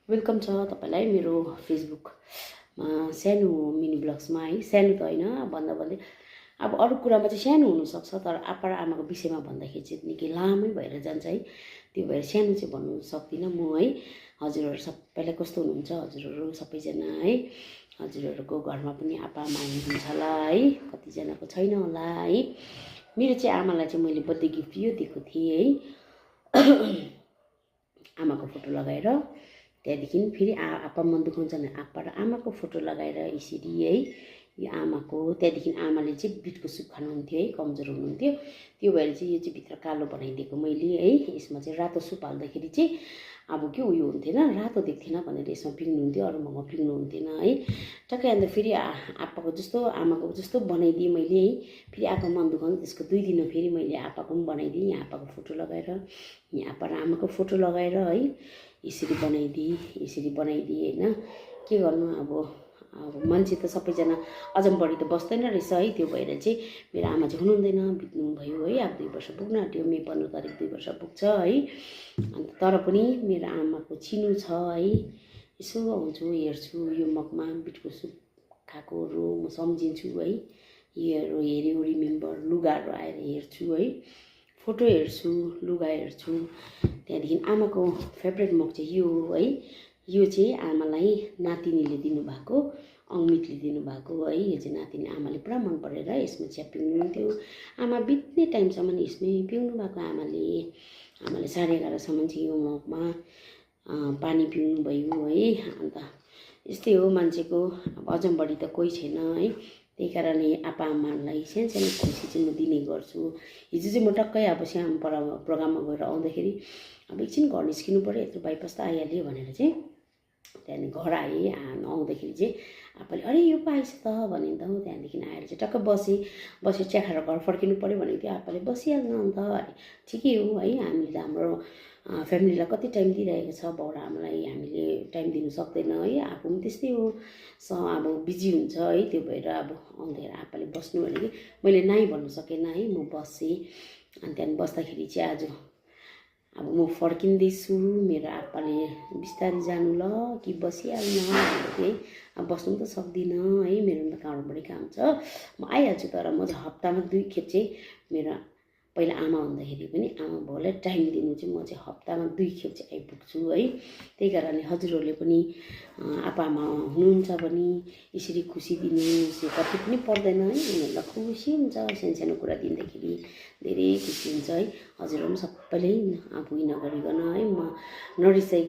Welcome छ तपाईलाई मेरो फेसबुकमा सानो मिनी ब्लग्समा है। सानो त हैन भन्दा भन्दै अब अरु कुरामा चाहिँ सानो हुन सक्छ, तर आप्पा र आमाको विषयमा भन्दाखेरि चाहिँ निकै लामै भएर जान्छ है। त्यो भएर सानो चाहिँ भन्नु सक्दिन म है। हजुरहरु सबैलाई कस्तो हुनुहुन्छ? हजुरहरु सबैजना है। हजुरहरुको घरमा पनि आप्पा आमा हुनुहुन्छ होला है, कतिजनाको छैन होला है। मेरो चाहिँ आमालाई चाहिँ मैले बर्थडे गिफ्ट यो दिएको थिएँ है। आमाको फोटो लगाएर, त्यहाँदेखि फेरि आप्पा मन दुखाउँछ भने आप्पा र आमाको फोटो लगाएर यसरी है। यो आमाको, त्यहाँदेखि आमाले चाहिँ बिटको सुप खानुहुन्थ्यो है, कमजोर हुनुहुन्थ्यो। त्यो भएर चाहिँ यो चाहिँ भित्र कालो बनाइदिएको मैले है। यसमा चाहिँ रातो सुप हाल्दाखेरि चाहिँ अब के उयो हुन्थेन, रातो देख्थेन भनेर यसमा पिङ्नुहुन्थ्यो, अरू ममा पिङ्नुहुन्थेन है। टक्कै अन्त फेरि आप्पाको जस्तो आमाको जस्तो बनाइदिएँ मैले है। फेरि आप्पा मन दुखाउनु, त्यसको 2 दिनमा फेरि मैले आप्पाको पनि बनाइदिएँ। यहाँ आप्पाको फोटो लगाएर, यहाँ आप्पा र आमाको फोटो लगाएर है, यसरी बनाइदिएँ होइन। के गर्नु अब मान्छे त सबैजना अझम बढी त बस्दैन रहेछ है। त्यो भएर चाहिँ मेरो आमा चाहिँ हुनुहुँदैन, बित्नु भयो है। अब 2 वर्ष पुग्न आँट्यो, मे 15 तारिक 2 वर्ष पुग्छ है। अन्त तर पनि मेरो आमाको चिनो छ है। यसो आउँछु हेर्छु, यो मगमा बिटको सुप खाएकोहरू म सम्झिन्छु है। योहरू हेऱ्यो रिमेम्बर, लुगाहरू आएर हेर्छु है, फोटो हेर्छु, लुगा हेर्छु। त्यहाँदेखि आमाको फेभरेट मग चाहिँ यो हो है। यो चाहिँ आमालाई नातिनीले दिनुभएको, अङ्मितले दिनुभएको है। यो चाहिँ नातिनी आमाले पुरा मन परेर यसमा चिया पिउनुहुन्थ्यो। आमा बित्ने टाइमसम्म यसमै पिउनु भएको आमाले 11:30 सम्म चाहिँ यो मगमा पानी पिउनु भयो है। अन्त यस्तै हो मान्छेको, अब अझम बढी त कोही छैन है। त्यही कारणले आप्पा आमालाई सानो खुसी चाहिँ म दिने गर्छु। हिजो चाहिँ म टक्कै अब श्याम प्रोग्राममा गएर आउँदाखेरि अब एकछिन घर निस्किनु पऱ्यो, यत्रो बाइपास त आइहाल्यो भनेर चाहिँ त्यहाँदेखि घर आएँ। आउँदाखेरि चाहिँ आप्पाले अरे यो पो आइस त भने त हो। त्यहाँदेखि आएर चाहिँ टक्क बसेर चिया खाएर घर फर्किनु पऱ्यो भनेको थियो। आप्पाले बसिहाल्नु अन्त अरे ठिकै हो है। हामीले त हाम्रो फ्यामिलीलाई कति टाइम दिइरहेको छ, बाउ र आमालाई हामीले टाइम दिनु सक्दैन है। आफू पनि त्यस्तै हो, अब बिजी हुन्छ है। त्यो भएर अब आउँदाखेरि आप्पाले बस्नु भने कि मैले नाइ भन्नु सकेन है, म बसेँ। अनि त्यहाँदेखि बस्दाखेरि चाहिँ आज अब म फर्किँदैछु, मेरो आप्पाले बिस्तारै जानु ल कि बसिहाल्नु भनेको थिएँ। अब बस्नु त सक्दिनँ है, मेरो त काँडोबाटै काम छ, म आइहाल्छु। तर म चाहिँ हप्तामा 2 खेप चाहिँ मेरो पहिला आमा हुँदाखेरि पनि आमा बाउलाई टाइम दिनु चाहिँ म चाहिँ हप्तामा 2 खेप चाहिँ आइपुग्छु है। त्यही कारणले हजुरहरूले पनि आप्पा आमा हुनुहुन्छ भने यसरी खुसी दिनु, कति पनि पर्दैन है। उनीहरूलाई खुसी हुन्छ, सानो कुरा दिँदाखेरि धेरै खुसी हुन्छ है। हजुरहरू पनि सबैले आफू नगरिकन है, म नरिसाइ